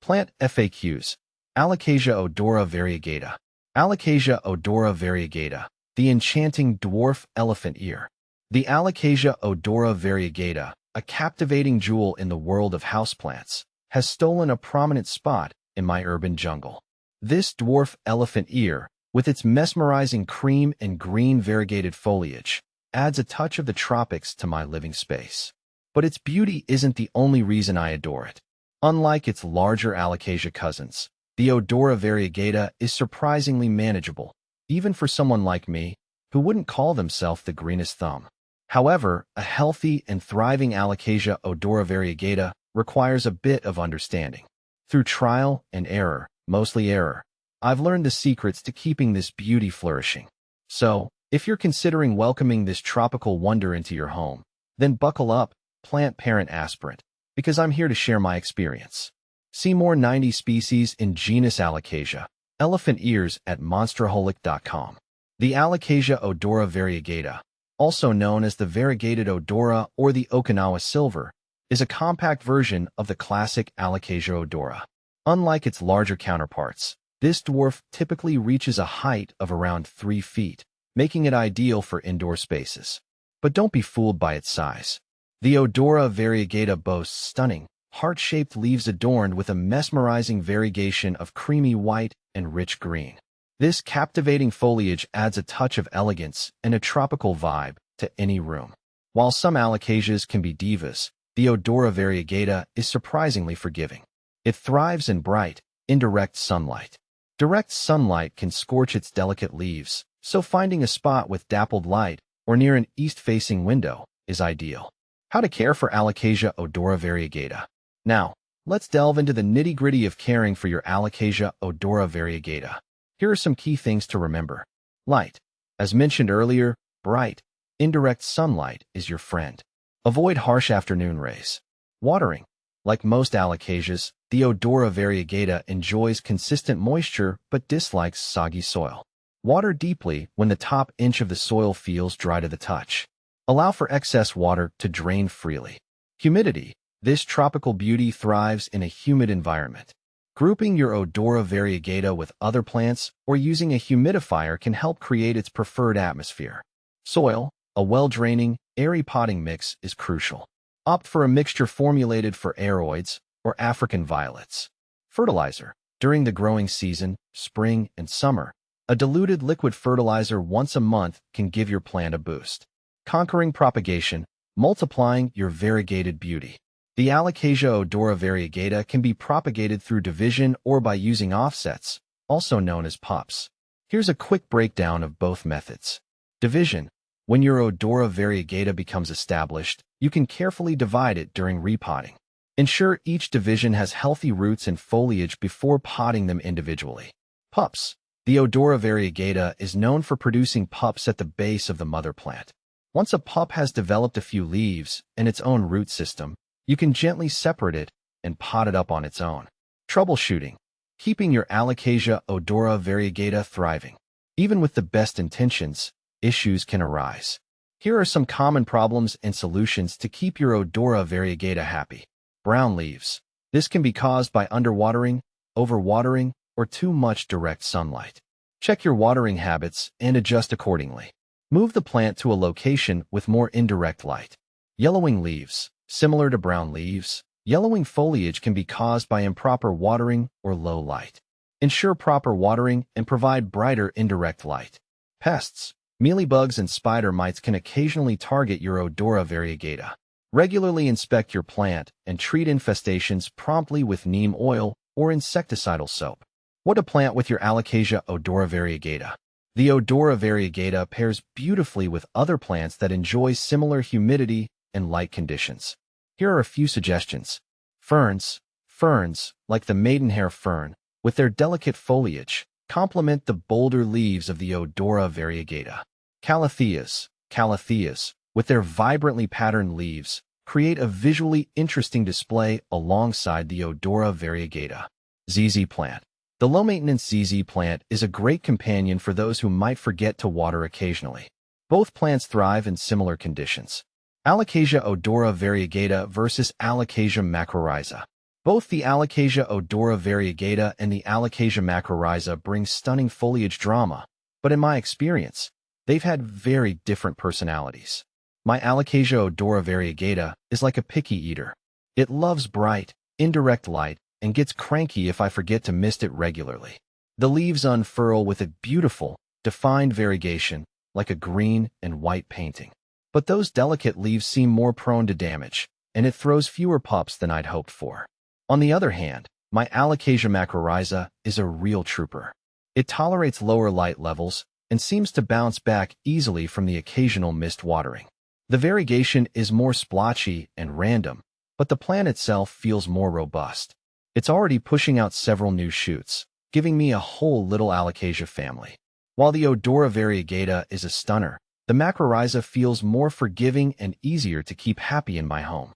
Plant FAQs. Alocasia Odora Variegata. Alocasia Odora Variegata, the enchanting dwarf elephant ear. The Alocasia Odora Variegata, a captivating jewel in the world of houseplants, has stolen a prominent spot in my urban jungle. This dwarf elephant ear, with its mesmerizing cream and green variegated foliage, adds a touch of the tropics to my living space. But its beauty isn't the only reason I adore it. Unlike its larger Alocasia cousins, the Odora Variegata is surprisingly manageable, even for someone like me, who wouldn't call themselves the greenest thumb. However, a healthy and thriving Alocasia Odora Variegata requires a bit of understanding. Through trial and error, mostly error, I've learned the secrets to keeping this beauty flourishing. So, if you're considering welcoming this tropical wonder into your home, then buckle up, plant parent aspirant, because I'm here to share my experience. See more 90 species in genus Alocasia, elephant ears at monsterholic.com. The Alocasia Odora Variegata, also known as the variegated Odora or the Okinawa silver, is a compact version of the classic Alocasia Odora. Unlike its larger counterparts, this dwarf typically reaches a height of around 3 feet, making it ideal for indoor spaces. But don't be fooled by its size. The Odora Variegata boasts stunning, heart-shaped leaves adorned with a mesmerizing variegation of creamy white and rich green. This captivating foliage adds a touch of elegance and a tropical vibe to any room. While some Alocasias can be divas, the Odora Variegata is surprisingly forgiving. It thrives in bright, indirect sunlight. Direct sunlight can scorch its delicate leaves, so finding a spot with dappled light or near an east-facing window is ideal. How to care for Alocasia Odora Variegata. Now, let's delve into the nitty-gritty of caring for your Alocasia Odora Variegata. Here are some key things to remember. Light. As mentioned earlier, bright, indirect sunlight is your friend. Avoid harsh afternoon rays. Watering. Like most Alocasias, the Odora Variegata enjoys consistent moisture but dislikes soggy soil. Water deeply when the top inch of the soil feels dry to the touch. Allow for excess water to drain freely. Humidity. This tropical beauty thrives in a humid environment. Grouping your Odora Variegata with other plants or using a humidifier can help create its preferred atmosphere. Soil. A well-draining, airy potting mix is crucial. Opt for a mixture formulated for aroids or African violets. Fertilizer. During the growing season, spring and summer, a diluted liquid fertilizer once a month can give your plant a boost. Conquering propagation, multiplying your variegated beauty. The Alocasia Odora Variegata can be propagated through division or by using offsets, also known as pups. Here's a quick breakdown of both methods. Division. When your Odora Variegata becomes established, you can carefully divide it during repotting. Ensure each division has healthy roots and foliage before potting them individually. Pups. The Odora Variegata is known for producing pups at the base of the mother plant. Once a pup has developed a few leaves and its own root system, you can gently separate it and pot it up on its own. Troubleshooting. Keeping your Alocasia Odora Variegata thriving. Even with the best intentions, issues can arise. Here are some common problems and solutions to keep your Odora Variegata happy. Brown leaves. This can be caused by underwatering, overwatering, or too much direct sunlight. Check your watering habits and adjust accordingly. Move the plant to a location with more indirect light. Yellowing leaves. Similar to brown leaves, yellowing foliage can be caused by improper watering or low light. Ensure proper watering and provide brighter indirect light. Pests. Mealybugs and spider mites can occasionally target your Odora Variegata. Regularly inspect your plant and treat infestations promptly with neem oil or insecticidal soap. What to plant with your Alocasia Odora Variegata. The Odora Variegata pairs beautifully with other plants that enjoy similar humidity and light conditions. Here are a few suggestions. Ferns. Ferns, like the maidenhair fern, with their delicate foliage, complement the bolder leaves of the Odora Variegata. Calatheas. Calatheas, with their vibrantly patterned leaves, create a visually interesting display alongside the Odora Variegata. ZZ plant. The low-maintenance ZZ plant is a great companion for those who might forget to water occasionally. Both plants thrive in similar conditions. Alocasia Odora Variegata versus Alocasia macrorrhiza. Both the Alocasia Odora Variegata and the Alocasia macrorrhiza bring stunning foliage drama, but in my experience, they've had very different personalities. My Alocasia Odora Variegata is like a picky eater. It loves bright, indirect light and gets cranky if I forget to mist it regularly. The leaves unfurl with a beautiful, defined variegation, like a green and white painting. But those delicate leaves seem more prone to damage, and it throws fewer pups than I'd hoped for. On the other hand, my Alocasia macrorrhiza is a real trooper. It tolerates lower light levels and seems to bounce back easily from the occasional mist watering. The variegation is more splotchy and random, but the plant itself feels more robust. It's already pushing out several new shoots, giving me a whole little Alocasia family. While the Odora Variegata is a stunner, the macrorrhiza feels more forgiving and easier to keep happy in my home.